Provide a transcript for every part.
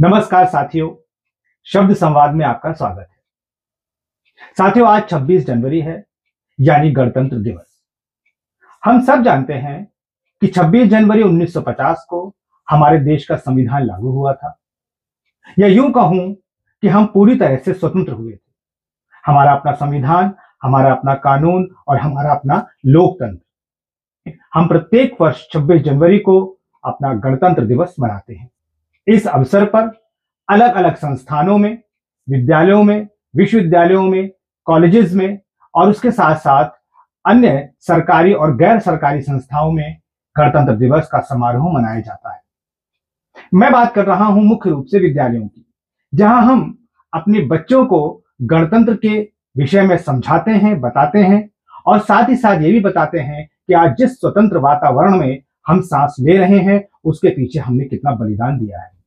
नमस्कार साथियों, शब्द संवाद में आपका स्वागत है। साथियों, आज 26 जनवरी है, यानी गणतंत्र दिवस। हम सब जानते हैं कि 26 जनवरी 1950 को हमारे देश का संविधान लागू हुआ था, या यूं कहूं कि हम पूरी तरह से स्वतंत्र हुए थे। हमारा अपना संविधान, हमारा अपना कानून और हमारा अपना लोकतंत्र। हम प्रत्येक वर्ष 26 जनवरी को अपना गणतंत्र दिवस मनाते हैं। इस अवसर पर अलग अलग संस्थानों में, विद्यालयों में, विश्वविद्यालयों में, कॉलेजेस में और उसके साथ साथ अन्य सरकारी और गैर सरकारी संस्थाओं में गणतंत्र दिवस का समारोह मनाया जाता है। मैं बात कर रहा हूं मुख्य रूप से विद्यालयों की, जहां हम अपने बच्चों को गणतंत्र के विषय में समझाते हैं, बताते हैं और साथ ही साथ ये भी बताते हैं कि आज जिस स्वतंत्र वातावरण में हम सांस ले रहे हैं, उसके पीछे हमने कितना बलिदान दिया है।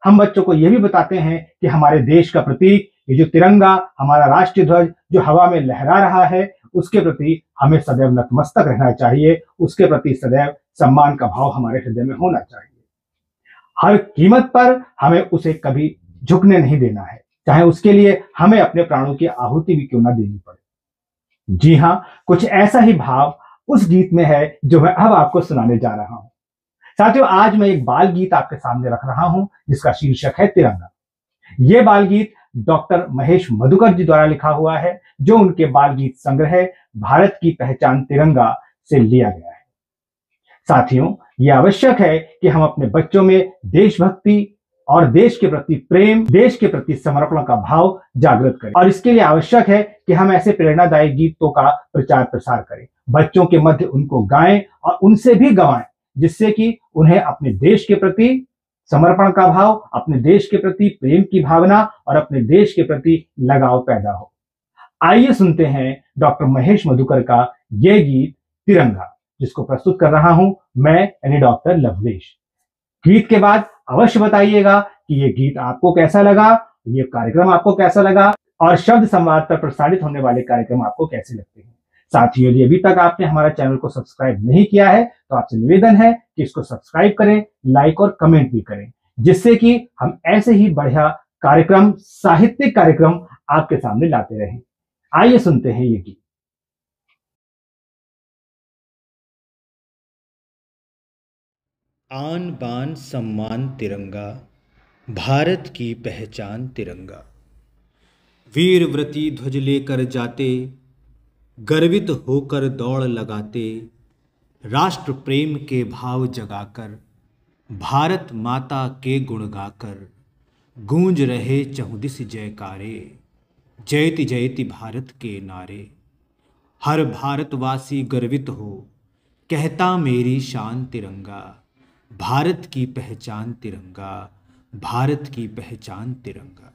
हम बच्चों को यह भी बताते हैं कि हमारे देश का प्रतीक, ये जो तिरंगा, हमारा राष्ट्रीय ध्वज जो हवा में लहरा रहा है, उसके प्रति हमें सदैव नतमस्तक रहना चाहिए, उसके प्रति सदैव सम्मान का भाव हमारे हृदय में होना चाहिए। हर कीमत पर हमें उसे कभी झुकने नहीं देना है, चाहे उसके लिए हमें अपने प्राणों की आहुति भी क्यों ना देनी पड़े। जी हां, कुछ ऐसा ही भाव उस गीत में है जो मैं अब आपको सुनाने जा रहा हूं। साथियों, आज मैं एक बाल गीत आपके सामने रख रहा हूं जिसका शीर्षक है तिरंगा। यह बाल गीत डॉक्टर महेश मधुकर जी द्वारा लिखा हुआ है, जो उनके बाल गीत संग्रह भारत की पहचान तिरंगा से लिया गया है। साथियों, यह आवश्यक है कि हम अपने बच्चों में देशभक्ति और देश के प्रति प्रेम, देश के प्रति समर्पण का भाव जागृत करें, और इसके लिए आवश्यक है कि हम ऐसे प्रेरणादायी गीतों का प्रचार प्रसार करें, बच्चों के मध्य उनको गाएं और उनसे भी गवाएं, जिससे कि उन्हें अपने देश के प्रति समर्पण का भाव, अपने देश के प्रति प्रेम की भावना और अपने देश के प्रति लगाव पैदा हो। आइए सुनते हैं डॉक्टर महेश मधुकर का यह गीत तिरंगा, जिसको प्रस्तुत कर रहा हूं मैं, यानी डॉक्टर लवलेश। गीत के बाद अवश्य बताइएगा कि यह गीत आपको कैसा लगा, ये कार्यक्रम आपको कैसा लगा और शब्द संवाद पर प्रसारित होने वाले कार्यक्रम आपको कैसे लगते हैं। साथियों, यदि अभी तक आपने हमारा चैनल को सब्सक्राइब नहीं किया है तो आपसे निवेदन है कि इसको सब्सक्राइब करें, लाइक और कमेंट भी करें, जिससे कि हम ऐसे ही बढ़िया कार्यक्रम, साहित्यिक कार्यक्रम आपके सामने लाते रहें। आइए सुनते हैं ये गीत। आन बान सम्मान तिरंगा, भारत की पहचान तिरंगा। वीरव्रती ध्वज लेकर जाते, गर्वित होकर दौड़ लगाते, राष्ट्र प्रेम के भाव जगाकर, भारत माता के गुण गाकर, गूंज रहे चहुदिस जयकारे, जयति जयति भारत के नारे। हर भारतवासी गर्वित हो, कहता मेरी शान तिरंगा, भारत की पहचान तिरंगा, भारत की पहचान तिरंगा।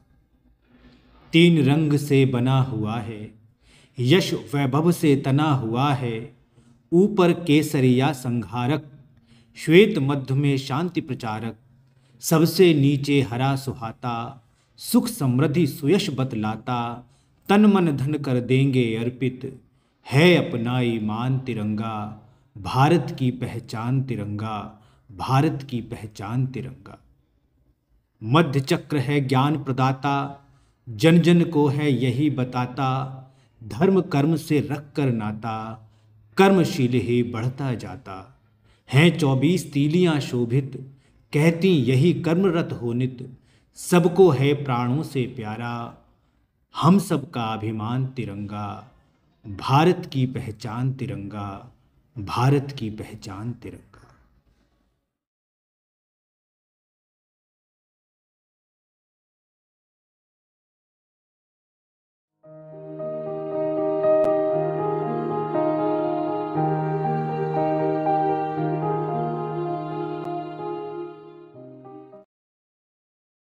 तीन रंग से बना हुआ है, यश वैभव से तना हुआ है, ऊपर केसरिया संहारक, श्वेत मध्य में शांति प्रचारक, सबसे नीचे हरा सुहाता, सुख समृद्धि सुयश बतलाता, तन मन धन कर देंगे अर्पित, है अपना ईमान तिरंगा, भारत की पहचान तिरंगा, भारत की पहचान तिरंगा। मध्य चक्र है ज्ञान प्रदाता, जन जन को है यही बताता, धर्म कर्म से रख कर नाता, कर्मशील ही बढ़ता जाता। हैं 24 तीलियां शोभित, कहती यही कर्मरत हो नित, सबको है प्राणों से प्यारा, हम सबका अभिमान तिरंगा, भारत की पहचान तिरंगा, भारत की पहचान तिरंगा।